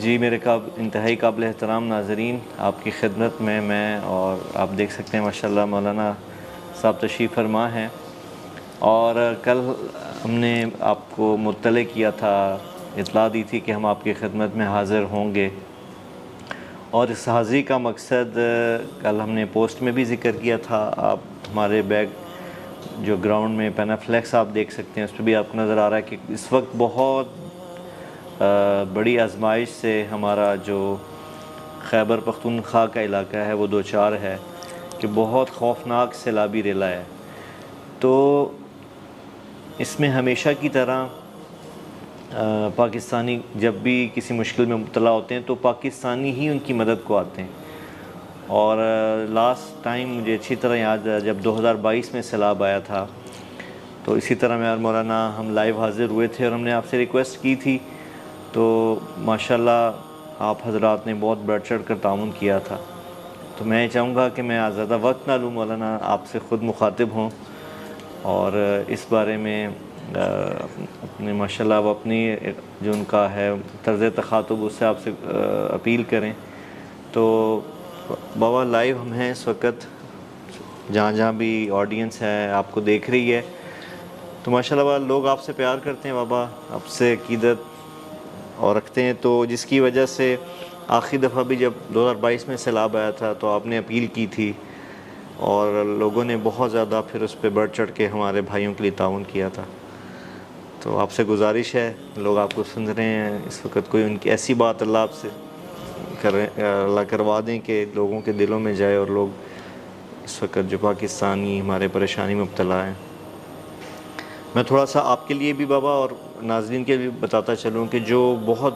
جی میرے انتہائی قابل احترام ناظرین، آپ کی خدمت میں اور آپ دیکھ سکتے ہیں ماشاءاللہ مولانا صاحب تشریف فرما ہیں، اور کل ہم نے آپ کو مطلع کیا تھا، اطلاع دی تھی کہ ہم آپ کی خدمت میں حاضر ہوں گے، اور اس حاضری کا مقصد کل ہم نے پوسٹ میں بھی ذکر کیا تھا۔ آپ ہمارے بیک جو گراؤنڈ میں پینافلیکس آپ دیکھ سکتے ہیں، اس پہ بھی آپ کو نظر آ رہا ہے کہ اس وقت بہت بڑی آزمائش سے ہمارا جو خیبر پختونخوا کا علاقہ ہے وہ دوچار ہے، کہ بہت خوفناک سیلابی ریلا ہے۔ تو اس میں ہمیشہ کی طرح پاکستانی جب بھی کسی مشکل میں مبتلا ہوتے ہیں تو پاکستانی ہی ان کی مدد کو آتے ہیں، اور لاسٹ ٹائم مجھے اچھی طرح یاد ہے جب 2022 میں سیلاب آیا تھا، تو اسی طرح میں اور مولانا ہم لائیو حاضر ہوئے تھے، اور ہم نے آپ سے ریکویسٹ کی تھی، تو ماشاءاللہ آپ حضرات نے بہت بڑھ چڑھ کر تعاون کیا تھا۔ تو میں چاہوں گا کہ میں زیادہ وقت نہ لوں، مولانا آپ سے خود مخاطب ہوں، اور اس بارے میں اپنے ماشاءاللہ وہ اپنی جو ان کا ہے طرز تخاطب اس سے آپ سے اپیل کریں۔ تو بابا لائیو ہم ہیں اس وقت، جہاں جہاں بھی آڈینس ہے آپ کو دیکھ رہی ہے، تو ماشاءاللہ لوگ آپ سے پیار کرتے ہیں بابا، آپ سے عقیدت اور رکھتے ہیں، تو جس کی وجہ سے آخری دفعہ بھی جب 2022 میں سیلاب آیا تھا تو آپ نے اپیل کی تھی، اور لوگوں نے بہت زیادہ پھر اس پہ بڑھ چڑھ کے ہمارے بھائیوں کے لیے تعاون کیا تھا۔ تو آپ سے گزارش ہے، لوگ آپ کو سن رہے ہیں اس وقت، کوئی ان کی ایسی بات اللہ آپ سے اللہ کروا دیں کہ لوگوں کے دلوں میں جائے، اور لوگ اس وقت جو پاکستانی ہمارے پریشانی میں مبتلا ہیں۔ میں تھوڑا سا آپ کے لیے بھی بابا اور ناظرین کے بھی بتاتا چلوں کہ جو بہت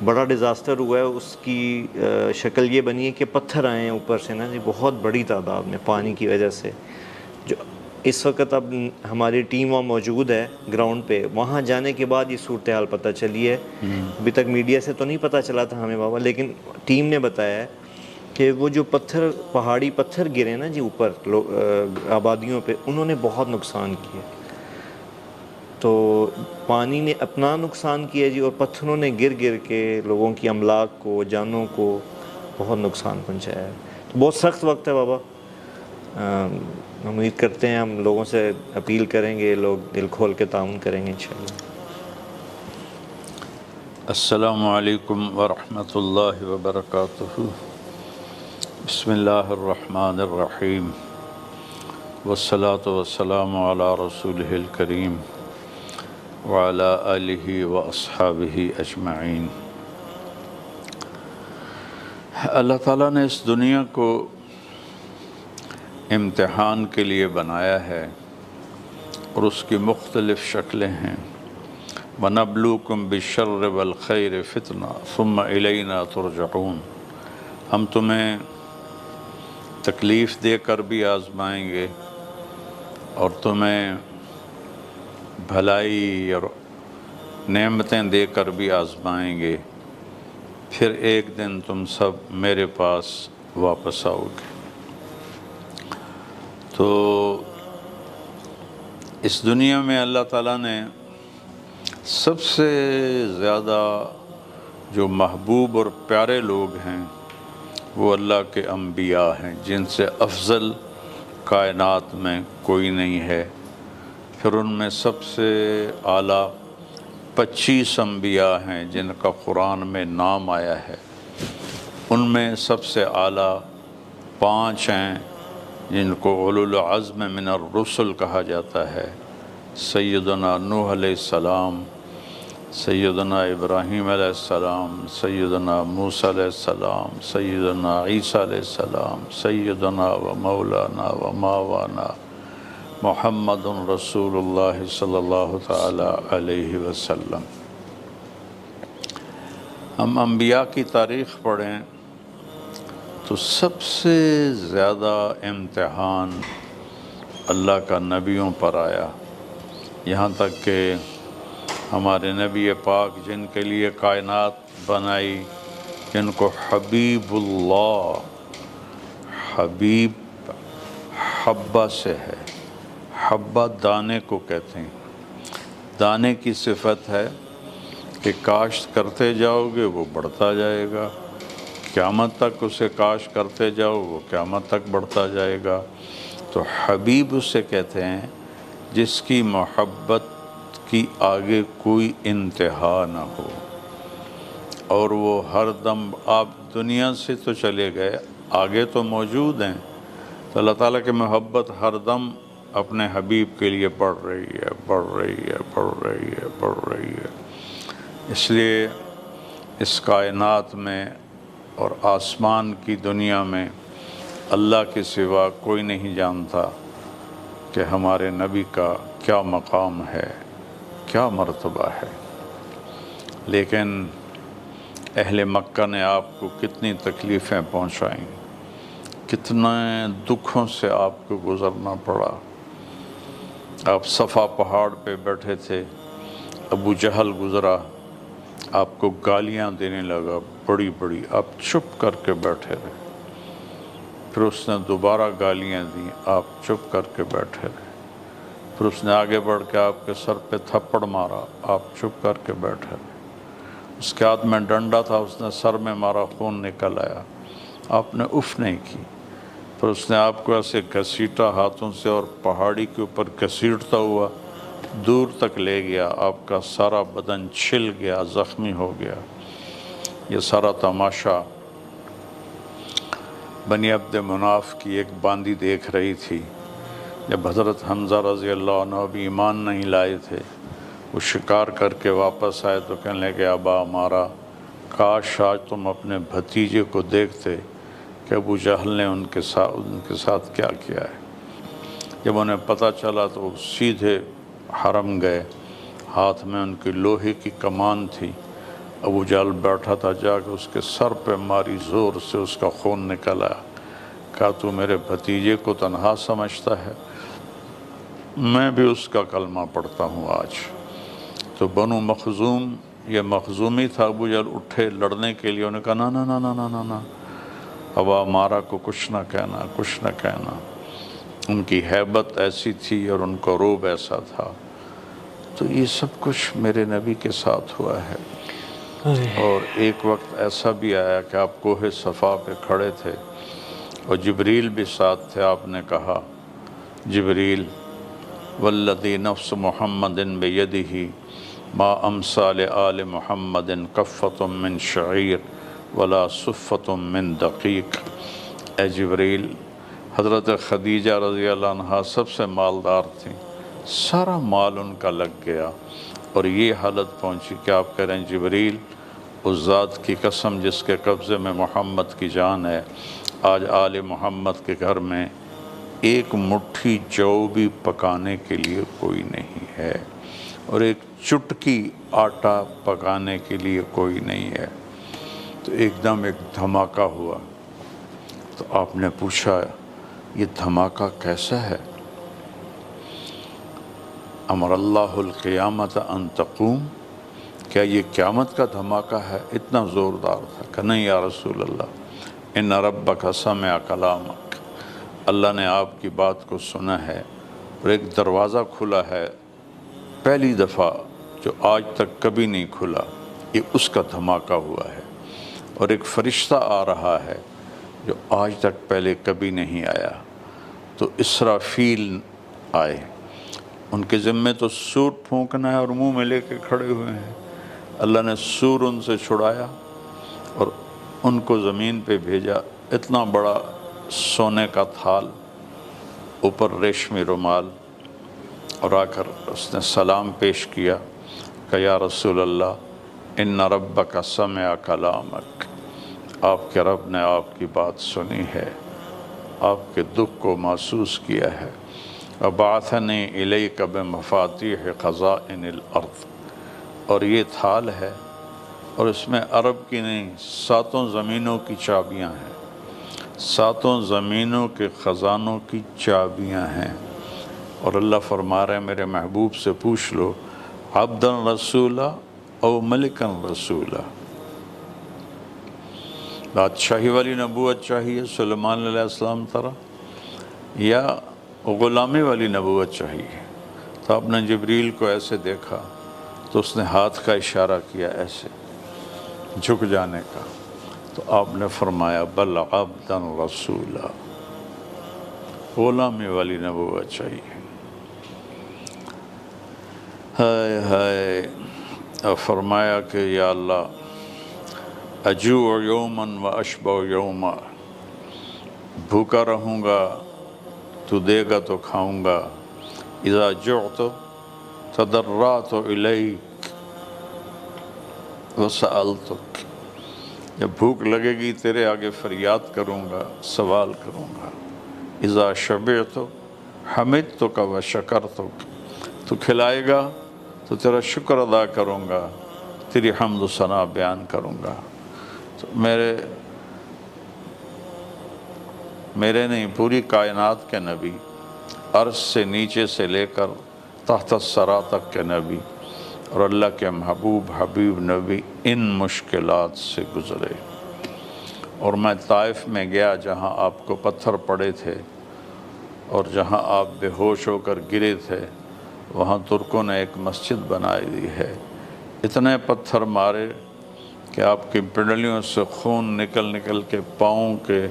بڑا ڈیزاسٹر ہوا ہے اس کی شکل یہ بنی ہے کہ پتھر آئے ہیں اوپر سے نا جی، بہت بڑی تعداد میں پانی کی وجہ سے۔ جو اس وقت اب ہماری ٹیم وہاں موجود ہے گراؤنڈ پہ، وہاں جانے کے بعد یہ صورتحال پتہ چلی ہے، ابھی تک میڈیا سے تو نہیں پتہ چلا تھا ہمیں بابا، لیکن ٹیم نے بتایا ہے کہ وہ جو پہاڑی پتھر گرے نا جی اوپر آبادیوں پہ، انہوں نے بہت نقصان کیا۔ تو پانی نے اپنا نقصان کیا جی، اور پتھروں نے گر گر کے لوگوں کی املاک کو، جانوں کو بہت نقصان پہنچایا ہے۔ تو بہت سخت وقت ہے بابا، امید کرتے ہیں ہم لوگوں سے اپیل کریں گے، لوگ دل کھول کے تعاون کریں گے انشاءاللہ۔ السلام علیکم ورحمۃ اللہ وبرکاتہ۔ بسم اللہ الرحمن الرحیم، والصلاة والسلام علی رسولہ الکریم وعلی آلہ واصحابہ اجمعین۔ اللہ تعالیٰ نے اس دنیا کو امتحان کے لیے بنایا ہے، اور اس کی مختلف شکلیں ہیں۔ وَنَبْلُوكُمْ بِالشَّرِّ وَالْخَيْرِ فِتْنَةً ثُمَّ إِلَيْنَا تُرْجَعُونَ۔ ہم تمہیں تکلیف دے کر بھی آزمائیں گے، اور تمہیں بھلائی اور نعمتیں دے کر بھی آزمائیں گے، پھر ایک دن تم سب میرے پاس واپس آؤ گے۔ تو اس دنیا میں اللہ تعالیٰ نے سب سے زیادہ جو محبوب اور پیارے لوگ ہیں وہ اللہ کے انبیاء ہیں، جن سے افضل کائنات میں کوئی نہیں ہے۔ پھر ان میں سب سے اعلیٰ 25 انبیاء ہیں جن کا قرآن میں نام آیا ہے، ان میں سب سے اعلیٰ 5 ہیں جن کو اولو العزم من الرسل کہا جاتا ہے۔ سیدنا نوح علیہ السلام، سیدنا ابراہیم علیہ السلام، سیدنا موسیٰ علیہ السلام، سیدنا عیسیٰ علیہ السلام، سیدنا و مولانا و ماوانا محمد رسول اللہ صلی اللہ تعالی علیہ وسلم۔ ہم انبیاء کی تاریخ پڑھیں تو سب سے زیادہ امتحان اللہ کا نبیوں پر آیا، یہاں تک کہ ہمارے نبی پاک جن کے لیے کائنات بنائی، جن کو حبیب اللہ، حبیب حبہ سے ہے، حبہ دانے کو کہتے ہیں، دانے کی صفت ہے کہ کاشت کرتے جاؤ گے وہ بڑھتا جائے گا، قیامت تک اسے کاشت کرتے جاؤ وہ قیامت تک بڑھتا جائے گا۔ تو حبیب اسے کہتے ہیں جس کی محبت کی آگے کوئی انتہا نہ ہو، اور وہ ہر دم، آپ دنیا سے تو چلے گئے، آگے تو موجود ہیں، تو اللہ تعالیٰ کی محبت ہر دم اپنے حبیب کے لیے بڑھ رہی ہے، بڑھ رہی ہے، بڑھ رہی ہے، بڑھ رہی ہے۔ اس لیے اس کائنات میں اور آسمان کی دنیا میں اللہ کے سوا کوئی نہیں جانتا کہ ہمارے نبی کا کیا مقام ہے، کیا مرتبہ ہے۔ لیکن اہل مکہ نے آپ کو کتنی تکلیفیں پہنچائیں، کتنے دکھوں سے آپ کو گزرنا پڑا۔ آپ صفا پہاڑ پہ بیٹھے تھے، ابو جہل گزرا، آپ کو گالیاں دینے لگا بڑی بڑی، آپ چپ کر کے بیٹھے رہے، پھر اس نے دوبارہ گالیاں دیں، آپ چپ کر کے بیٹھے رہے، پھر اس نے آگے بڑھ کے آپ کے سر پہ تھپڑ مارا، آپ چپ کر کے بیٹھے رہے، اس کے ہاتھ میں ڈنڈا تھا، اس نے سر میں مارا، خون نکل آیا، آپ نے اف نہیں کی، پھر اس نے آپ کو ایسے گھسیٹا ہاتھوں سے اور پہاڑی کے اوپر گھسیٹتا ہوا دور تک لے گیا، آپ کا سارا بدن چھل گیا، زخمی ہو گیا۔ یہ سارا تماشا بنی عبد مناف کی ایک باندی دیکھ رہی تھی۔ جب حضرت حمزہ رضی اللہ عنہ بھی ایمان نہیں لائے تھے، وہ شکار کر کے واپس آئے تو کہنے لگے ابا ہمارا، کاش آج تم اپنے بھتیجے کو دیکھتے کہ ابو جہل نے ان کے ساتھ کیا کیا ہے۔ جب انہیں پتہ چلا تو وہ سیدھے حرم گئے، ہاتھ میں ان کی لوہے کی کمان تھی، ابو جہل بیٹھا تھا، جا کے اس کے سر پہ ماری، زور سے اس کا خون نکل آیا، کہا تو میرے بھتیجے کو تنہا سمجھتا ہے، میں بھی اس کا کلمہ پڑھتا ہوں آج۔ تو بنو مخزوم، یہ مخزومی تھا، ابو جہل اٹھے لڑنے کے لیے، انہوں نے کہا نا نا نا نا نا نا نا، ابا مارا کو کچھ نہ کہنا، کچھ نہ کہنا۔ ان کی ہیبت ایسی تھی اور ان کا روب ایسا تھا۔ تو یہ سب کچھ میرے نبی کے ساتھ ہوا ہے۔ اور ایک وقت ایسا بھی آیا کہ آپ کوہ صفا پہ کھڑے تھے اور جبریل بھی ساتھ تھے، آپ نے کہا جبریل والذی نفس محمد بیدہ ما امسا لآل محمد کفۃ من شعیر ولا صفۃ من دقیق۔ اے جبریل، حضرت خدیجہ رضی اللہ عنہ سب سے مالدار تھیں، سارا مال ان کا لگ گیا، اور یہ حالت پہنچی کہ آپ کہہ رہے ہیں جبریل اس ذات کی قسم جس کے قبضے میں محمد کی جان ہے، آج آل محمد کے گھر میں ایک مٹھی جو بھی پکانے کے لیے کوئی نہیں ہے، اور ایک چٹکی آٹا پکانے کے لیے کوئی نہیں ہے۔ تو ایک دم ایک دھماکہ ہوا، تو آپ نے پوچھا یہ دھماکہ کیسا ہے؟ امر اللہ القیامت ان تقوم، کیا یہ قیامت کا دھماکہ ہے؟ اتنا زوردار تھا کہ نہیں یا رسول اللہ، ان ربک سمع کلامک، اللہ نے آپ کی بات کو سنا ہے، اور ایک دروازہ کھلا ہے پہلی دفعہ جو آج تک کبھی نہیں کھلا، یہ اس کا دھماکہ ہوا ہے، اور ایک فرشتہ آ رہا ہے جو آج تک پہلے کبھی نہیں آیا۔ تو اسرافیل آئے، ان کے ذمے تو سور پھونکنا ہے اور منہ میں لے کے کھڑے ہوئے ہیں، اللہ نے سور ان سے چھڑایا اور ان کو زمین پہ بھیجا، اتنا بڑا سونے کا تھال، اوپر ریشمی رومال، اور آ کر اس نے سلام پیش کیا کہ یا رسول اللہ ان ربک سمع کلامک، آپ کے رب نے آپ کی بات سنی ہے، آپ کے دکھ کو محسوس کیا ہے، وبعثنی الیک بمفاتیح خزائن الارض، اور یہ تھال ہے اور اس میں عرب کی نہیں 7 زمینوں کی چابیاں ہیں، 7 زمینوں کے خزانوں کی چابیاں ہیں، اور اللہ فرما رہے ہیں میرے محبوب سے پوچھ لو عبدًا رسولا او ملکًا رسولا، بادشاہی والی نبوت چاہیے سلیمان علیہ السلام طرح یا غلامی والی نبوت چاہیے؟ تو آپ نے جبریل کو ایسے دیکھا تو اس نے ہاتھ کا اشارہ کیا ایسے جھک جانے کا، تو آپ نے فرمایا بل عبدا رسولا، غلامی والی نبوت چاہیے۔ ہائے ہائے، اور فرمایا کہ یا اللہ اجوع یوما و اشبع یوما، بھوکا رہوں گا تو دے گا تو کھاؤں گا، اذا جعت تضرعت الیک وسألتک، جب بھوک لگے گی تیرے آگے فریاد کروں گا، سوال کروں گا، اذا شبعت حمدتک وشکرتک، تو کھلائے گا تو تیرا شکر ادا کروں گا، تیری حمد و ثنا بیان کروں گا۔ تو میرے نہیں، پوری کائنات کے نبی، عرش سے نیچے سے لے کر تحت الثری تک کے نبی، اور اللہ کے محبوب حبیب نبی ان مشکلات سے گزرے۔ اور میں طائف میں گیا جہاں آپ کو پتھر پڑے تھے، اور جہاں آپ بے ہوش ہو کر گرے تھے، وہاں ترکوں نے ایک مسجد بنائی دی ہے۔ اتنے پتھر مارے کہ آپ کی پنڈلیوں سے خون نکل نکل کے پاؤں کے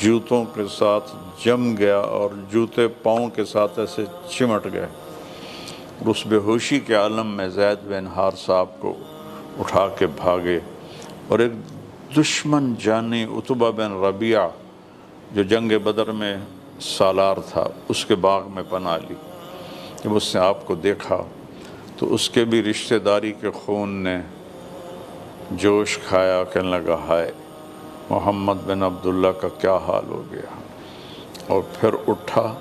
جوتوں کے ساتھ جم گیا، اور جوتے پاؤں کے ساتھ ایسے چمٹ گئے۔ اور اس بے ہوشی کے عالم میں زید بن حارثہ صاحب کو اٹھا کے بھاگے، اور ایک دشمن جانی عتبہ بن ربیعہ جو جنگ بدر میں سالار تھا، اس کے باغ میں پناہ لی۔ جب اس نے آپ کو دیکھا تو اس کے بھی رشتہ داری کے خون نے جوش کھایا، کہنے لگا ہائے محمد بن عبداللہ کا کیا حال ہو گیا۔ اور پھر اٹھا،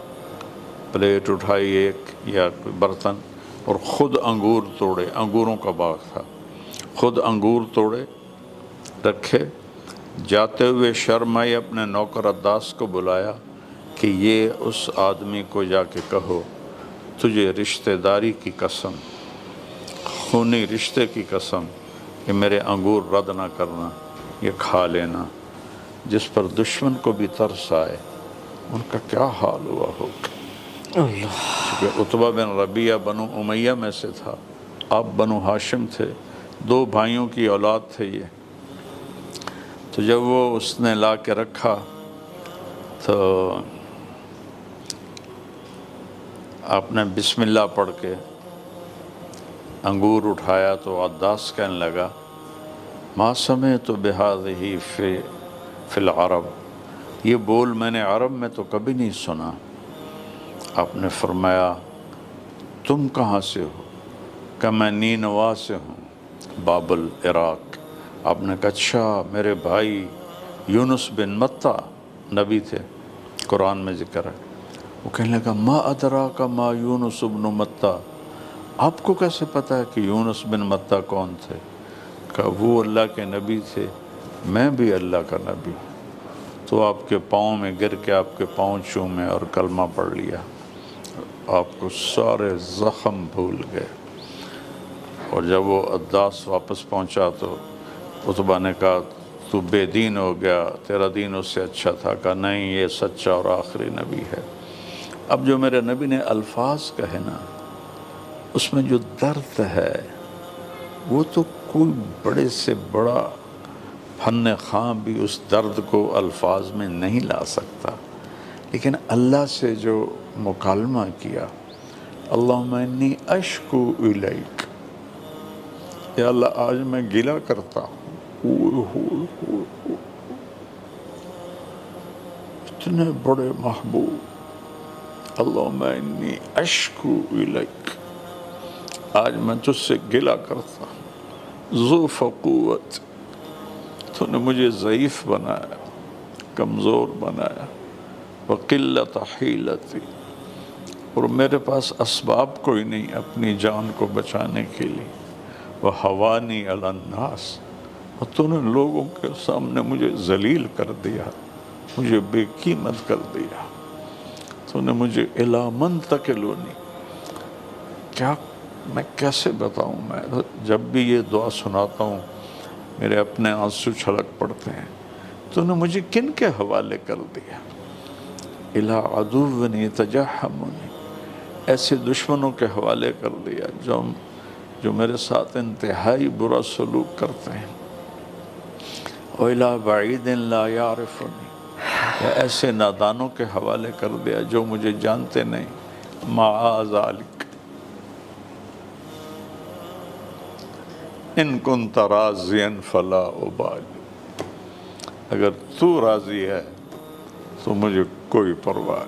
پلیٹ اٹھائی ایک یا کوئی برتن، اور خود انگور توڑے، انگوروں کا باغ تھا، خود انگور توڑے رکھے، جاتے ہوئے شرم آئی، اپنے نوکر عداس کو بلایا کہ یہ اس آدمی کو جا کے کہو تجھے رشتہ داری کی قسم، خونی رشتے کی قسم، کہ میرے انگور رد نہ کرنا، یہ کھا لینا۔ جس پر دشمن کو بھی ترس آئے، ان کا کیا حال ہوا ہوگا۔ کیونکہ عتبہ بن ربیعہ بنو امیہ میں سے تھا، آپ بنو ہاشم تھے، 2 بھائیوں کی اولاد تھے یہ۔ تو جب وہ اس نے لا کے رکھا تو آپ نے بسم اللہ پڑھ کے انگور اٹھایا، تو عداس کہنے لگا ما سمعت بہذہ فی العرب، یہ بول میں نے عرب میں تو کبھی نہیں سنا۔ آپ نے فرمایا تم کہاں سے ہو؟ کہ میں نینوا سے ہوں، بابل عراق۔ آپ نے کہا اچھا، میرے بھائی یونس بن متہ نبی تھے، قرآن میں ذکر ہے۔ وہ کہنے لگا ما ادراک ما یونس بن متہ، آپ کو کیسے پتہ ہے کہ یونس بن متہ کون تھے؟ کہا وہ اللہ کے نبی تھے، میں بھی اللہ کا نبی۔ تو آپ کے پاؤں میں گر کے آپ کے پاؤں چومے اور کلمہ پڑھ لیا، آپ کو سارے زخم بھول گئے۔ اور جب وہ عداس واپس پہنچا تو عتبہ نے کہا تو بے دین ہو گیا، تیرا دین اس سے اچھا تھا۔ کہا نہیں، یہ سچا اور آخری نبی ہے۔ اب جو میرے نبی نے الفاظ کہے نا، اس میں جو درد ہے وہ تو کوئی بڑے سے بڑا فن خواں بھی اس درد کو الفاظ میں نہیں لا سکتا، لیکن اللہ سے جو مکالمہ کیا، اللہم انی اشکو الیک، یا اللہ آج میں گلہ کرتا ہوں، اتنے بڑے محبوب، اللہم انی اشکو الیک، آج میں تجھ سے گلہ کرتا ہوں، ذو فقوت، تو نے مجھے ضعیف بنایا، کمزور بنایا، وقلت حیلتی، اور میرے پاس اسباب کوئی نہیں اپنی جان کو بچانے کے لیے، وحوانی علی الناس، اور تو نے لوگوں کے سامنے مجھے ذلیل کر دیا، مجھے بے قیمت کر دیا، تو نے مجھے الی من تکلونی، کیا میں کیسے بتاؤں؟ میں جب بھی یہ دعا سناتا ہوں میرے اپنے آنسو چھلک پڑتے ہیں، تو نے مجھے کن کے حوالے کر دیا؟ الی عدو یتجہمنی، ایسے دشمنوں کے حوالے کر دیا جو جو میرے ساتھ انتہائی برا سلوک کرتے ہیں. وَإِلَىٰ بَعِيدٍ لَا يَعْرِفُنِي، یا ایسے نادانوں کے حوالے کر دیا جو مجھے جانتے نہیں. مَعَ ذَلِكَ إِن كُنتَ رَاضِيًا فَلَا أُبَالِي، اگر تو راضی ہے تو مجھے کوئی پرواہ نہیں.